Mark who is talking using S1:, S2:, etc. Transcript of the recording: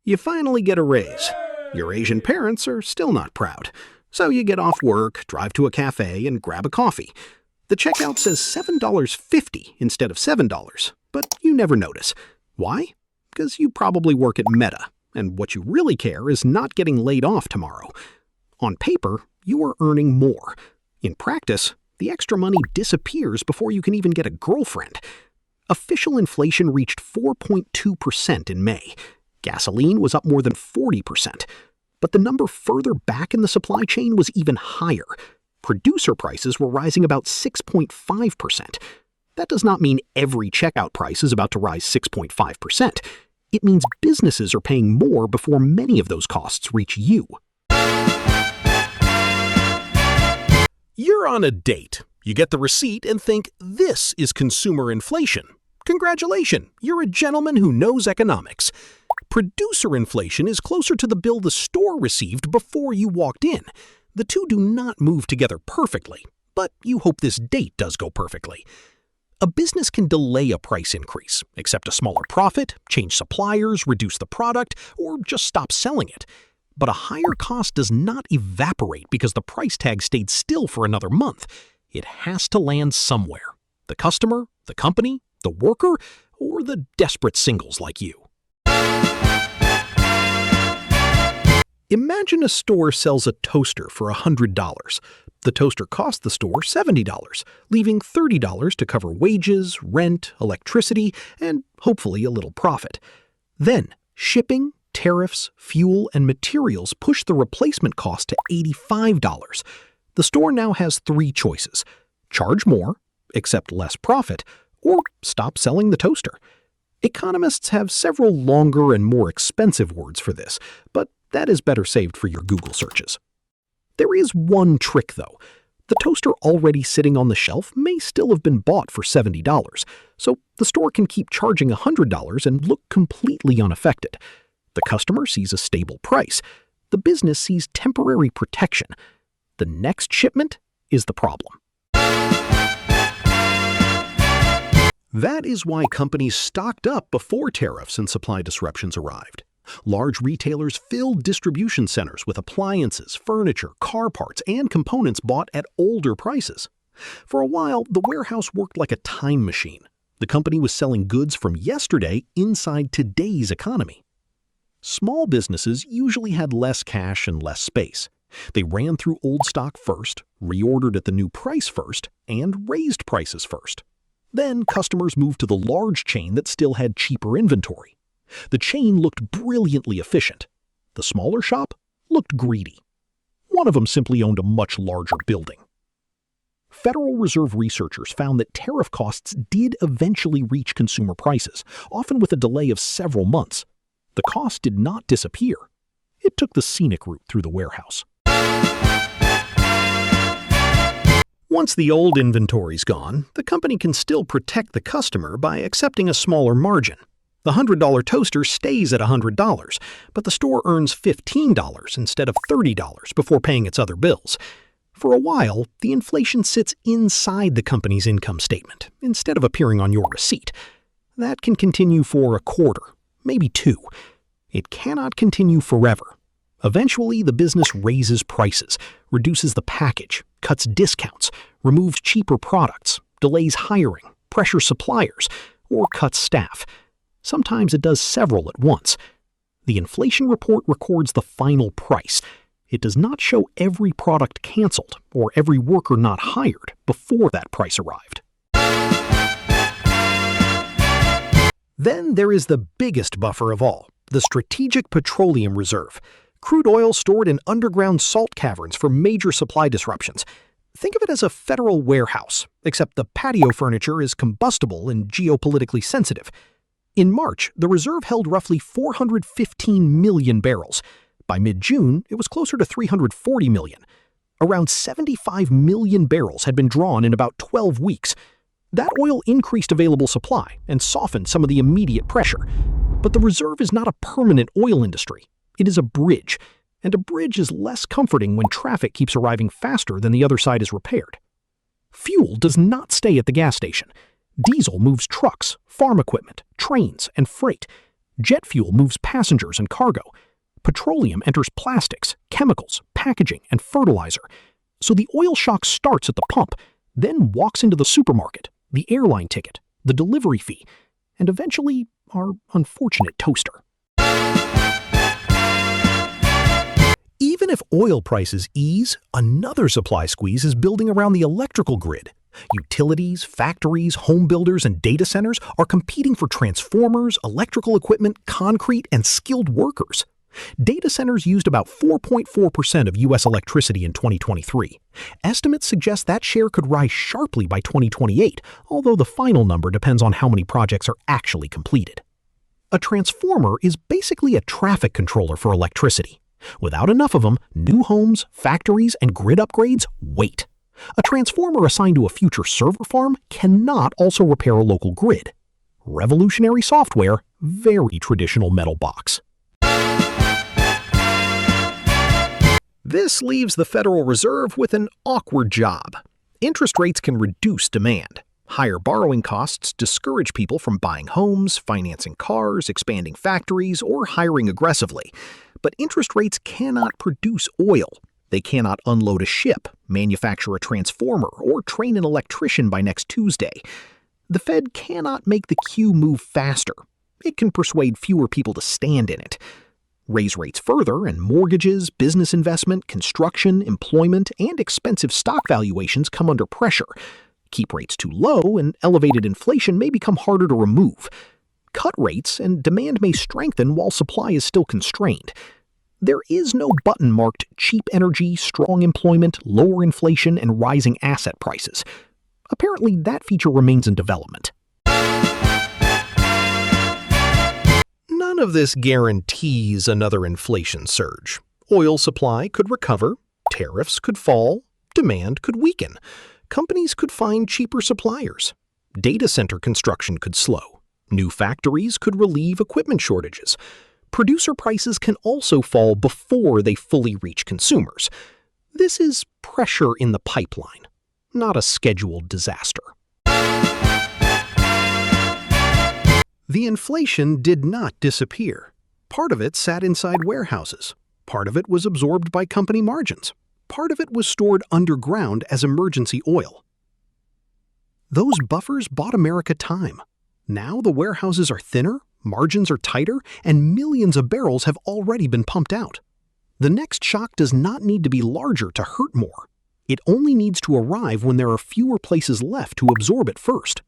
S1: You finally get a raise. Your Asian parents are still not proud. So you get off work, drive to a cafe, and grab a coffee. The checkout says $7.50 instead of $7, but you never notice. Why? Because you probably work at Meta, and what you really care is not getting laid off tomorrow. On paper, you are earning more. In practice, the extra money disappears before you can even get a girlfriend. Official inflation reached 4.2% in May. Gasoline was up more than 40%. But the number further back in the supply chain was even higher. Producer prices were rising about 6.5%. That does not mean every checkout price is about to rise 6.5%. It means businesses are paying more before many of those costs reach you. You're on a date. You get the receipt and think, this is consumer inflation. Congratulations, you're a gentleman who knows economics. Producer inflation is closer to the bill the store received before you walked in. The two do not move together perfectly, but you hope this date does go perfectly. A business can delay a price increase, accept a smaller profit, change suppliers, reduce the product, or just stop selling it. But a higher cost does not evaporate because the price tag stayed still for another month. It has to land somewhere. The customer, the company, the worker, or the desperate singles like you. Imagine a store sells a toaster for $100. The toaster cost the store $70, leaving $30 to cover wages, rent, electricity, and hopefully a little profit. Then, shipping, tariffs, fuel, and materials push the replacement cost to $85. The store now has three choices: charge more, accept less profit, or stop selling the toaster. Economists have several longer and more expensive words for this, but that is better saved for your Google searches. There is one trick, though. The toaster already sitting on the shelf may still have been bought for $70, so the store can keep charging $100 and look completely unaffected. The customer sees a stable price. The business sees temporary protection. The next shipment is the problem. That is why companies stocked up before tariffs and supply disruptions arrived. Large retailers filled distribution centers with appliances, furniture, car parts, and components bought at older prices. For a while, the warehouse worked like a time machine. The company was selling goods from yesterday inside today's economy. Small businesses usually had less cash and less space. They ran through old stock first, reordered at the new price first, and raised prices first. Then customers moved to the large chain that still had cheaper inventory. The chain looked brilliantly efficient. The smaller shop looked greedy. One of them simply owned a much larger building. Federal Reserve researchers found that tariff costs did eventually reach consumer prices, often with a delay of several months. The cost did not disappear. It took the scenic route through the warehouse. Once the old inventory's gone, the company can still protect the customer by accepting a smaller margin. The $100 toaster stays at $100, but the store earns $15 instead of $30 before paying its other bills. For a while, the inflation sits inside the company's income statement instead of appearing on your receipt. That can continue for a quarter, maybe two. It cannot continue forever. Eventually, the business raises prices, reduces the package, cuts discounts, removes cheaper products, delays hiring, pressures suppliers, or cuts staff. Sometimes it does several at once. The inflation report records the final price. It does not show every product canceled or every worker not hired before that price arrived. Then there is the biggest buffer of all, the Strategic Petroleum Reserve. Crude oil stored in underground salt caverns for major supply disruptions. Think of it as a federal warehouse, except the patio furniture is combustible and geopolitically sensitive. In March, the reserve held roughly 415 million barrels. By mid-June, it was closer to 340 million. Around 75 million barrels had been drawn in about 12 weeks. That oil increased available supply and softened some of the immediate pressure. But the reserve is not a permanent oil industry. It is a bridge, and a bridge is less comforting when traffic keeps arriving faster than the other side is repaired. Fuel does not stay at the gas station. Diesel moves trucks, farm equipment, trains, and freight. Jet fuel moves passengers and cargo. Petroleum enters plastics, chemicals, packaging, and fertilizer. So the oil shock starts at the pump, then walks into the supermarket, the airline ticket, the delivery fee, and eventually our unfortunate toaster. Even if oil prices ease, another supply squeeze is building around the electrical grid. Utilities, factories, home builders, and data centers are competing for transformers, electrical equipment, concrete, and skilled workers. Data centers used about 4.4% of U.S. electricity in 2023. Estimates suggest that share could rise sharply by 2028, although the final number depends on how many projects are actually completed. A transformer is basically a traffic controller for electricity. Without enough of them, new homes, factories, and grid upgrades wait. A transformer assigned to a future server farm cannot also repair a local grid. Revolutionary software, very traditional metal box. This leaves the Federal Reserve with an awkward job. Interest rates can reduce demand. Higher borrowing costs discourage people from buying homes, financing cars, expanding factories, or hiring aggressively. But interest rates cannot produce oil. They cannot unload a ship, manufacture a transformer, or train an electrician by next Tuesday. The Fed cannot make the queue move faster. It can persuade fewer people to stand in it. Raise rates further, and mortgages, business investment, construction, employment, and expensive stock valuations come under pressure. Keep rates too low, and elevated inflation may become harder to remove. Cut rates, and demand may strengthen while supply is still constrained. There is no button marked cheap energy, strong employment, lower inflation, and rising asset prices. Apparently, that feature remains in development. None of this guarantees another inflation surge. Oil supply could recover, tariffs could fall, demand could weaken, companies could find cheaper suppliers, data center construction could slow, new factories could relieve equipment shortages. Producer prices can also fall before they fully reach consumers. This is pressure in the pipeline, not a scheduled disaster. The inflation did not disappear. Part of it sat inside warehouses. Part of it was absorbed by company margins. Part of it was stored underground as emergency oil. Those buffers bought America time. Now the warehouses are thinner, margins are tighter, and millions of barrels have already been pumped out. The next shock does not need to be larger to hurt more. It only needs to arrive when there are fewer places left to absorb it first.